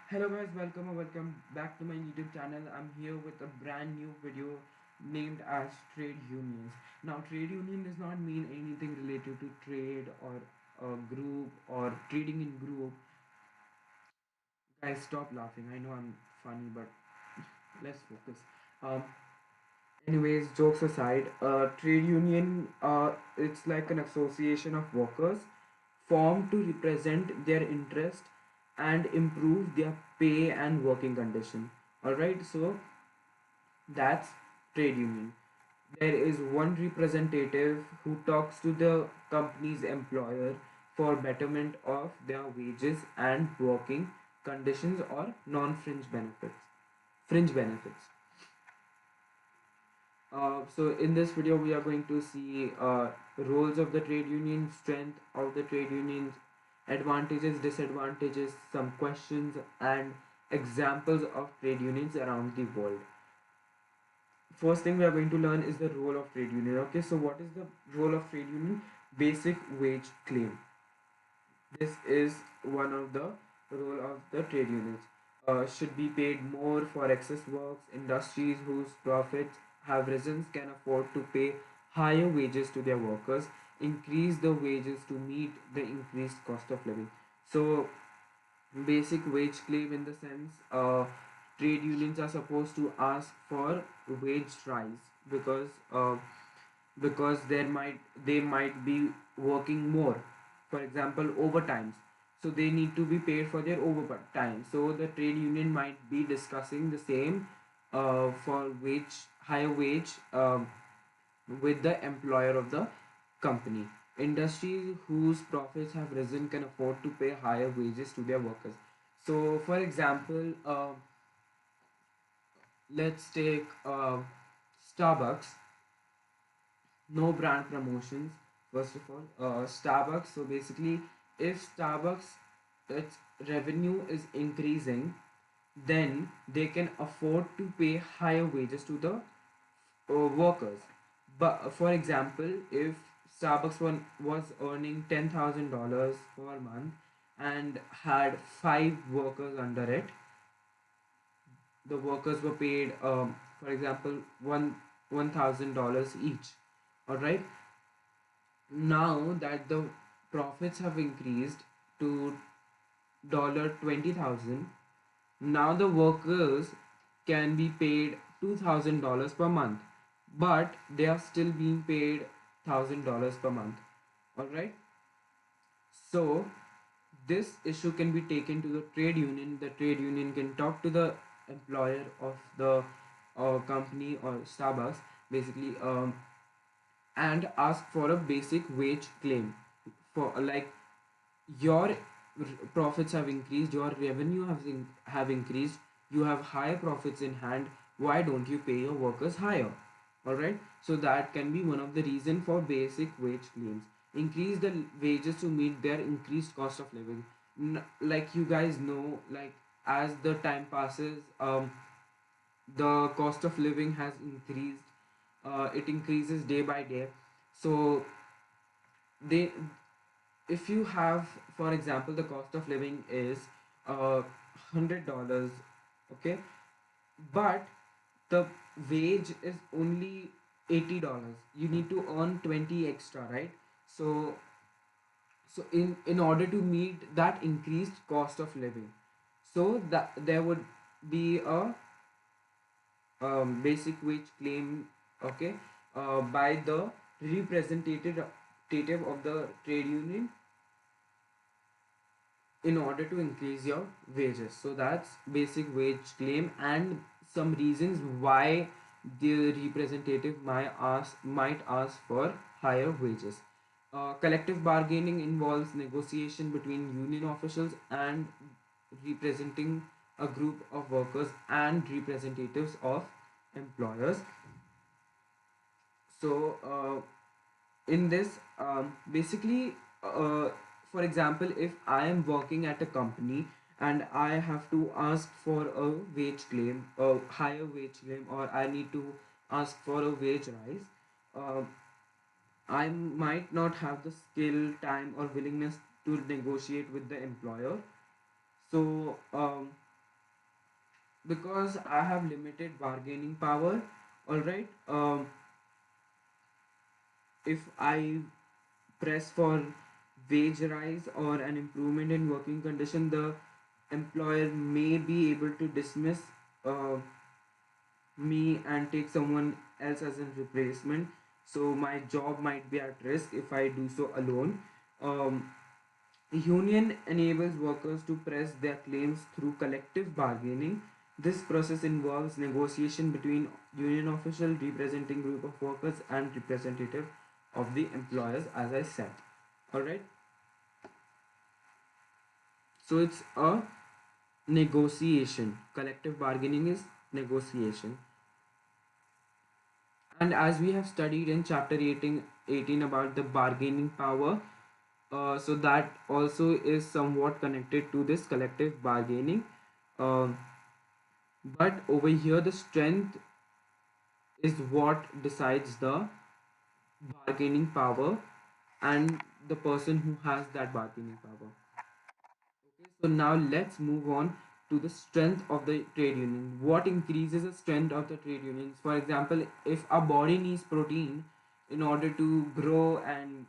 Hello guys, welcome or welcome back to my YouTube channel. I'm here with a brand new video named as trade unions. Now trade union does not mean anything related to trade or a group or trading in group. Guys, stop laughing. I know I'm funny, but let's focus. Um, Anyways, jokes aside, trade union it's like an association of workers formed to represent their interest and improve their pay and working condition. All right, so that's trade union. There is one representative who talks to the company's employer for betterment of their wages and working conditions or non-fringe benefits. Fringe benefits. So in this video we are going to see roles of the trade union, strength of the trade unions, advantages, disadvantages, some questions and examples of trade unions around the world. First thing we are going to learn is the role of trade union. Okay, so what is the role of trade union? Basic wage claim. This is one of the role of the trade unions. Should be paid more for excess works. Industries whose profits have risen can afford to pay higher wages to their workers. Increase the wages to meet the increased cost of living. So basic wage claim in the sense trade unions are supposed to ask for wage rise because they might be working more, for example overtimes, so they need to be paid for their overtime. So the trade union might be discussing the same for wage higher wage with the employer of the company. Industries whose profits have risen can afford to pay higher wages to their workers. So for example, let's take Starbucks. No brand promotions. First of all, Starbucks. So basically, if Starbucks its revenue is increasing, then they can afford to pay higher wages to the workers. But for example, if Starbucks was earning $10,000 per month and had five workers under it, the workers were paid, for example, $1,000 each. All right. Now that the profits have increased to $20,000, now the workers can be paid $2,000 per month, but they are still being paid $1,000 per month. All right. So this issue can be taken to the trade union. The trade union can talk to the employer of the company or Starbucks, basically, and ask for a basic wage claim for like your profits have increased, your revenue have increased, you have higher profits in hand, why don't you pay your workers higher? All right, so that can be one of the reason for basic wage claims. Increase the wages to meet their increased cost of living. Like you guys know, like as the time passes, the cost of living has increased. It increases day by day. So they if you have, for example, the cost of living is $100, okay, but the wage is only $80, you need to earn 20 extra, right? So in order to meet that increased cost of living, so that there would be a basic wage claim, okay, by the representative of the trade union in order to increase your wages. So that's basic wage claim and some reasons why the representative might ask for higher wages. Collective bargaining involves negotiation between union officials and representing a group of workers and representatives of employers. So in this, basically, for example, if I am working at a company and I have to ask for a wage claim, a higher wage claim, or I need to ask for a wage rise, uh, I might not have the skill, time, or willingness to negotiate with the employer. So because I have limited bargaining power. All right. If I press for wage rise or an improvement in working condition, the employer may be able to dismiss uh, me and take someone else as a replacement. So my job might be at risk if I do so alone. Um, Union enables workers to press their claims through collective bargaining. This process involves negotiation between union official representing group of workers and representative of the employers, as I said. All right. So it's a negotiation. Collective bargaining is negotiation. And as we have studied in chapter 18 about the bargaining power, so that also is somewhat connected to this collective bargaining. Uh, but over here, the strength is what decides the bargaining power and the person who has that bargaining power. Okay, so now let's move on to the strength of the trade union. What increases the strength of the trade unions? For example, if a body needs protein in order to grow and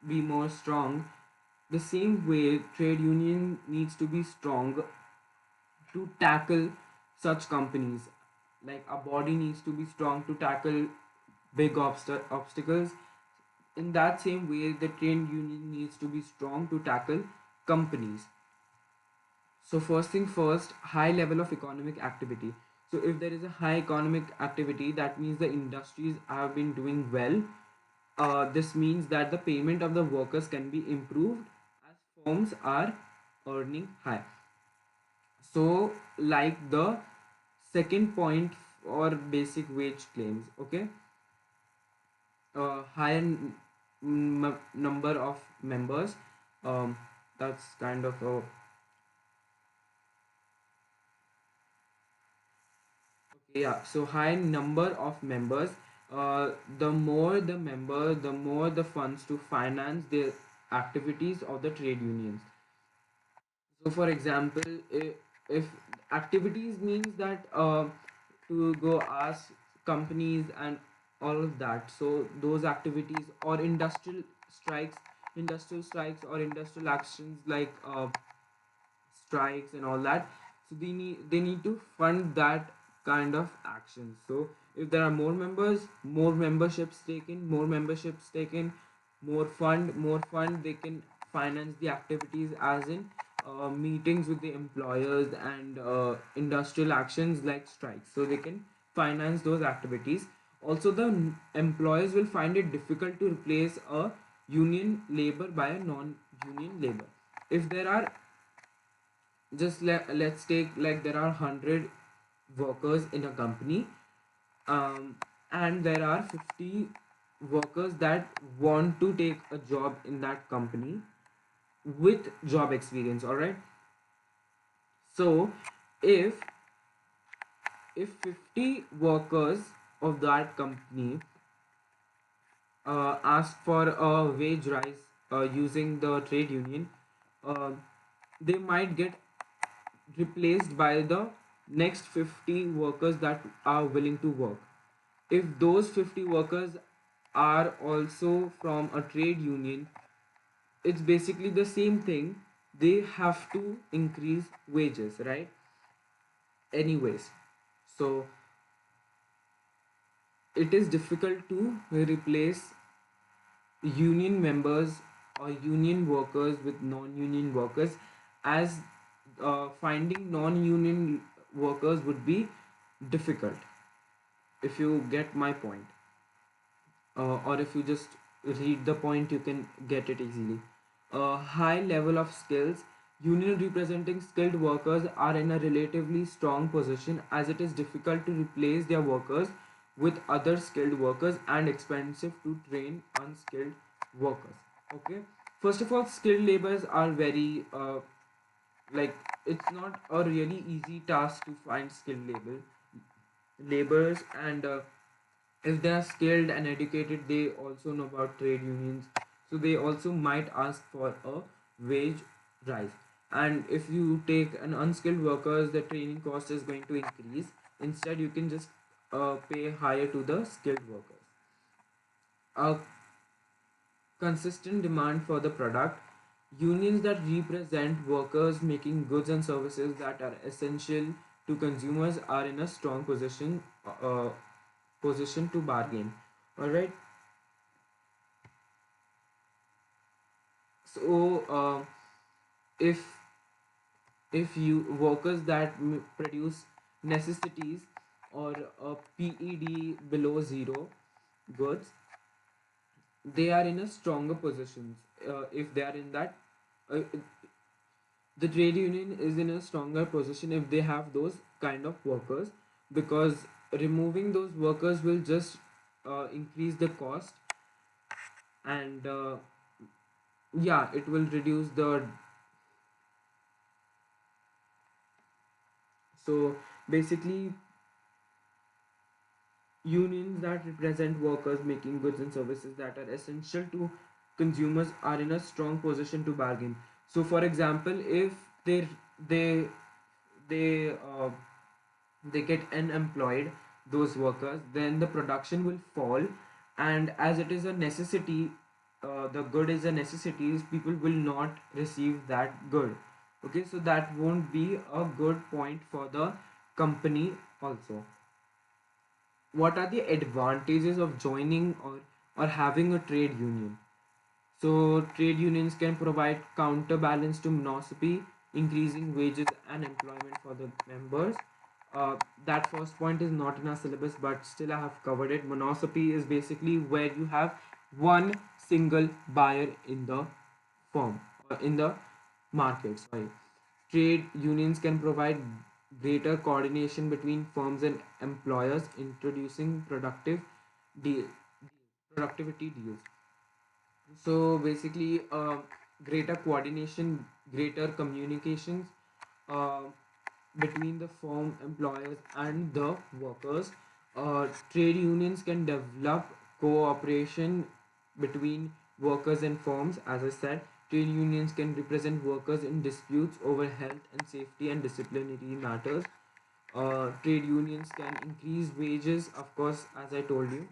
be more strong, the same way trade union needs to be strong to tackle such companies. Like a body needs to be strong to tackle big obstacles. In that same way, the trade union needs to be strong to tackle companies. So first thing first, high level of economic activity. So if there is a high economic activity, that means the industries have been doing well. This means that the payment of the workers can be improved as firms are earning high. So like the second point for basic wage claims, okay, higher number of members. That's kind of a okay, yeah. So high number of members. The more the member, the more the funds to finance the activities of the trade unions. So, for example, if activities means that to go ask companies and all of that, so those activities or industrial strikes or industrial actions like strikes and all that, so they need to fund that kind of action. So if there are more memberships taken, more fund, they can finance the activities, as in meetings with the employers and industrial actions like strikes, so they can finance those activities. Also, the employers will find it difficult to replace a union labor by a non-union labor. If there are let's take, like, there are 100 workers in a company, um, and there are 50 workers that want to take a job in that company with job experience. All right. So if 50 workers of that company ask for a wage rise using the trade union, uh, they might get replaced by the next 50 workers that are willing to work. If those 50 workers are also from a trade union, it's basically the same thing. They have to increase wages, right? Anyways, so it is difficult to replace union members or union workers with non-union workers, as finding non-union workers would be difficult, if you get my point. Or if you just read the point, you can get it easily. A high level of skills. Union representing skilled workers are in a relatively strong position, as it is difficult to replace their workers with other skilled workers and expensive to train unskilled workers. Okay. First of all, skilled laborers are very like, it's not a really easy task to find skilled laborers, and if they are skilled and educated, they also know about trade unions, so they also might ask for a wage rise. and if you take an unskilled workers, the training cost is going to increase. Instead, you can just pay higher to the skilled workers. A consistent demand for the product. Unions that represent workers making goods and services that are essential to consumers are in a strong position to bargain. All right. So if you workers that produce necessities or a PED below zero goods, they are in a stronger position. If they are in that, uh, the trade union is in a stronger position if they have those kind of workers, because removing those workers will just increase the cost, and yeah, it will reduce the. So basically, unions that represent workers making goods and services that are essential to consumers are in a strong position to bargain. So, for example, if they they they uh, they get unemployed, those workers, then the production will fall, and as it is a necessity, the good is a necessity, people will not receive that good. Okay, so that won't be a good point for the company also. What are the advantages of joining or having a trade union? So, trade unions can provide counterbalance to monopoly, increasing wages and employment for the members. That first point is not in our syllabus, but still I have covered it. Monopoly is basically where you have one single buyer in the firm or in the market. Sorry. Trade unions can provide greater coordination between firms and employers, introducing deal, productivity deals. So basically, greater coordination, greater communications uh, between the firm employers and the workers. Trade unions can develop cooperation between workers and firms. As I said, trade unions can represent workers in disputes over health and safety and disciplinary matters. Trade unions can increase wages, of course, as I told you,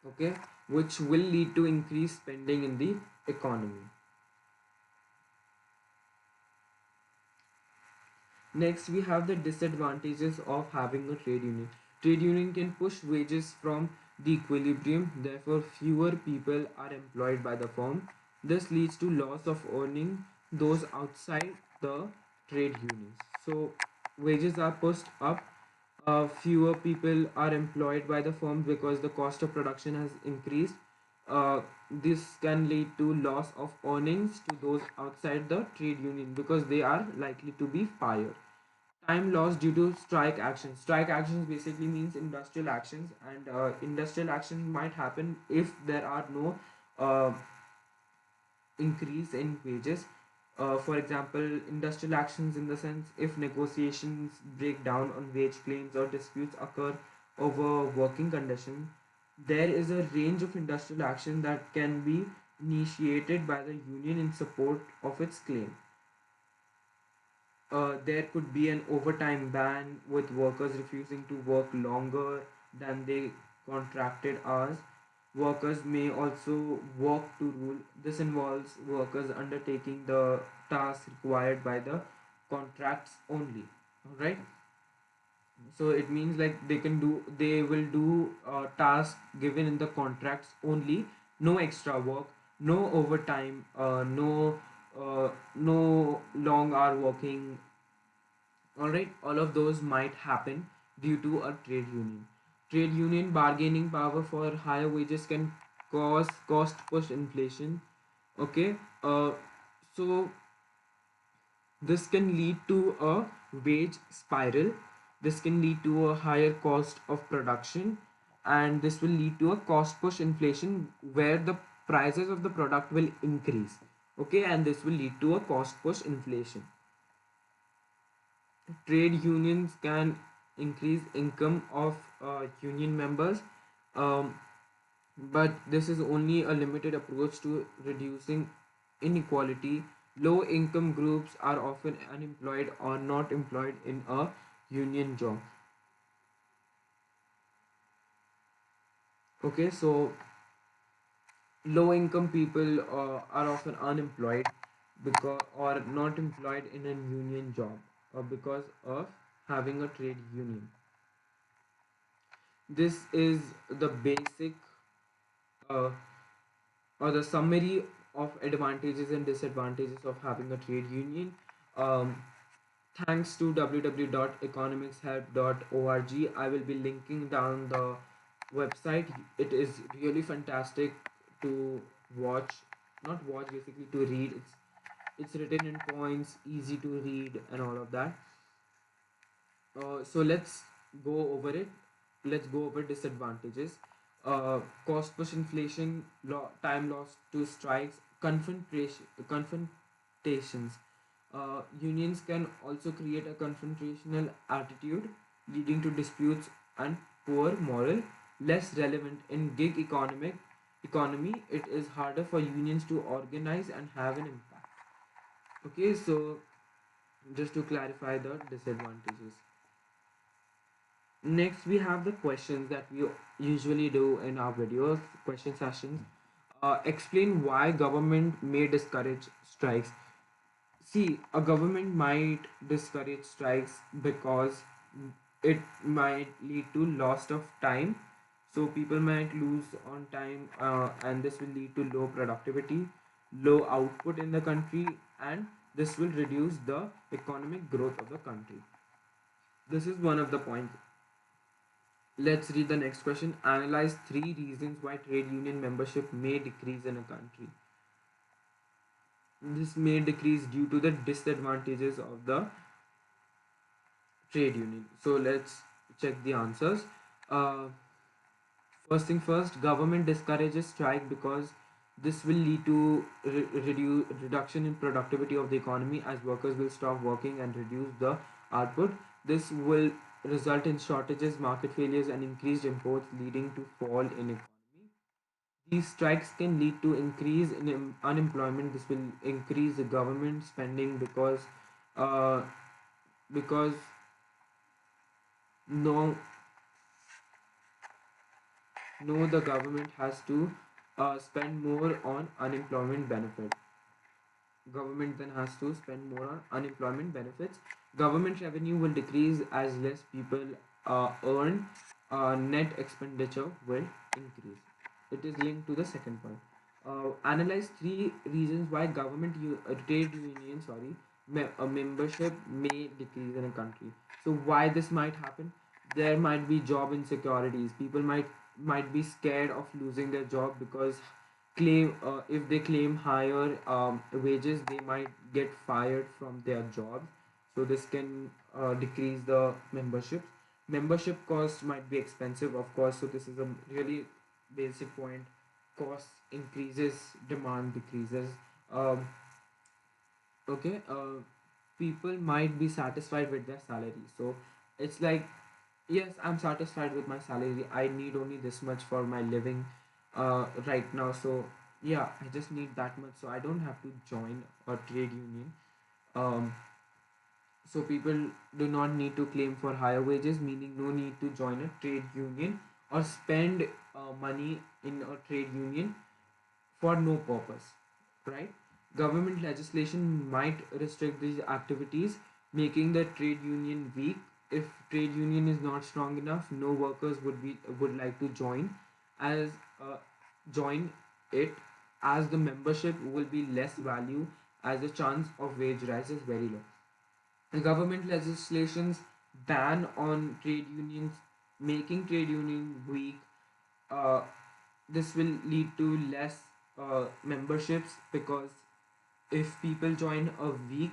okay, which will lead to increased spending in the economy. Next, we have the disadvantages of having a trade union. Trade union can push wages from the equilibrium, therefore fewer people are employed by the firm. This leads to loss of earning those outside the trade unions. So wages are pushed up, fewer people are employed by the firms because the cost of production has increased. This can lead to loss of earnings to those outside the trade union because they are likely to be fired. Time lost due to strike actions. Strike actions basically means industrial actions, and industrial actions might happen if there are no uh, increase in wages. For example, industrial actions in the sense if negotiations break down on wage claims or disputes occur over working conditions, there is a range of industrial action that can be initiated by the union in support of its claim. There could be an overtime ban with workers refusing to work longer than they contracted hours. Workers may also walk to rule. This involves workers undertaking the tasks required by the contracts only. Alright? So it means like they will do tasks given in the contracts only, no extra work, no overtime, no long hour working. All right, all of those might happen due to a trade union. Trade union bargaining power for higher wages can cause cost push inflation. Okay, so this can lead to a wage spiral. This can lead to a higher cost of production, and this will lead to a cost push inflation where the prices of the product will increase. Okay, and this will lead to a cost push inflation. Trade unions can increase income of union members, um, but this is only a limited approach to reducing inequality Low income groups are often unemployed or not employed in a union job. Okay, so low income people are often unemployed because or not employed in a union job because of having a trade union. This is the basic uh, or the summary of advantages and disadvantages of having a trade union. Um, Thanks to www.economicshelp.org, I will be linking down the website. It is really fantastic to watch, not watch, basically to read. It's written in points, easy to read, and all of that. So let's go over it. Let's go over disadvantages. Cost push inflation, time lost to strikes, confrontations. Unions can also create a confrontational attitude, leading to disputes and poor moral. Less relevant in gig economy, it is harder for unions to organize and have an impact. Okay, so just to clarify the disadvantages. Next, we have the questions that we usually do in our videos, question sessions. Explain why government may discourage strikes. See, a government might discourage strikes because it might lead to loss of time. So people might lose on time, and this will lead to low productivity, low output in the country, and this will reduce the economic growth of the country. This is one of the points. Let's read the next question. Analyze three reasons why trade union membership may decrease in a country. This may decrease due to the disadvantages of the trade union. So let's check the answers. Uh, First thing first, government discourages strike because this will lead to reduction in productivity of the economy as workers will stop working and reduce the output. This will result in shortages, market failures, and increased imports, leading to fall in economy. These strikes can lead to increase in unemployment. This will increase the government spending uh, because no no the government has to spend more on unemployment benefit. Government then has to spend more on unemployment benefits. Government revenue will decrease as less people earn. Net expenditure will increase. It is linked to the second point. Analyze three reasons why trade union, membership may decrease in a country. So why this might happen? There might be job insecurities. People might be scared of losing their job because claim if they claim higher wages, they might get fired from their jobs. So this can decrease the memberships. Membership cost might be expensive, of course. So this is a really basic point. Cost increases, demand decreases. um, okay People might be satisfied with their salary, so it's like, yes, I'm satisfied with my salary, I need only this much for my living right now. So yeah, I just need that much, so I don't have to join a trade union. um, so people do not need to claim for higher wages, meaning no need to join a trade union or spend money in a trade union for no purpose, right? Government legislation might restrict these activities, making the trade union weak. If trade union is not strong enough, no workers would like to as uh, join it, as the membership will be less value, as the chance of wage rise is very low. The government legislations ban on trade unions, making trade union weak. uh, this will lead to less memberships, because if people join a weak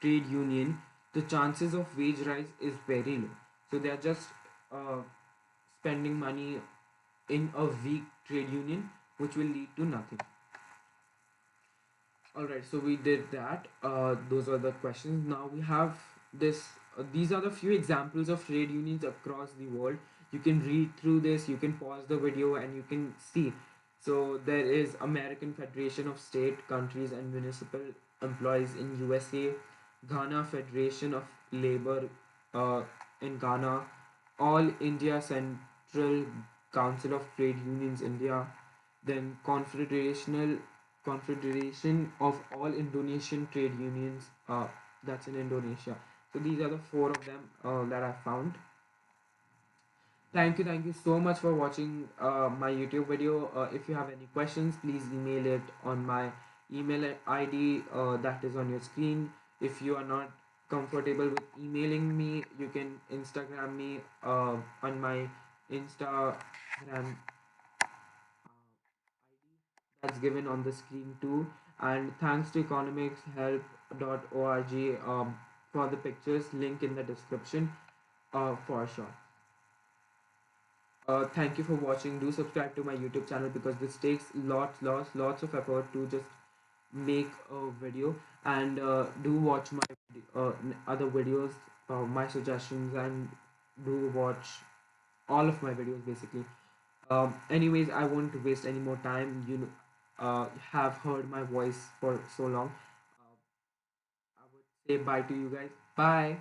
trade union, the chances of wage rise is very low. So they are just uh, spending money in a weak trade union, which will lead to nothing. All right, so we did that. Those are the questions. Now we have this. These are the few examples of trade unions across the world. You can read through this. You can pause the video and you can see. So there is American Federation of State, Countries, and Municipal employees in USA, Ghana Federation of Labor uh, in Ghana, All India Central Council of Trade Unions India, then Confederation of All Indonesian Trade Unions, that's in Indonesia. So these are the four of them that I found. Thank you so much for watching my YouTube video. If you have any questions, please email it on my email ID that is on your screen. If you are not comfortable with emailing me, you can Instagram me on my Instagram that's given on the screen too. And thanks to economicshelp.org for the pictures, link in the description for sure. Thank you for watching. Do subscribe to my YouTube channel because this takes lots of effort to just make a video. And do watch my other videos, my suggestions, and do watch all of my videos basically. Anyways, I won't waste any more time. You have heard my voice for so long. I would say bye to you guys. Bye.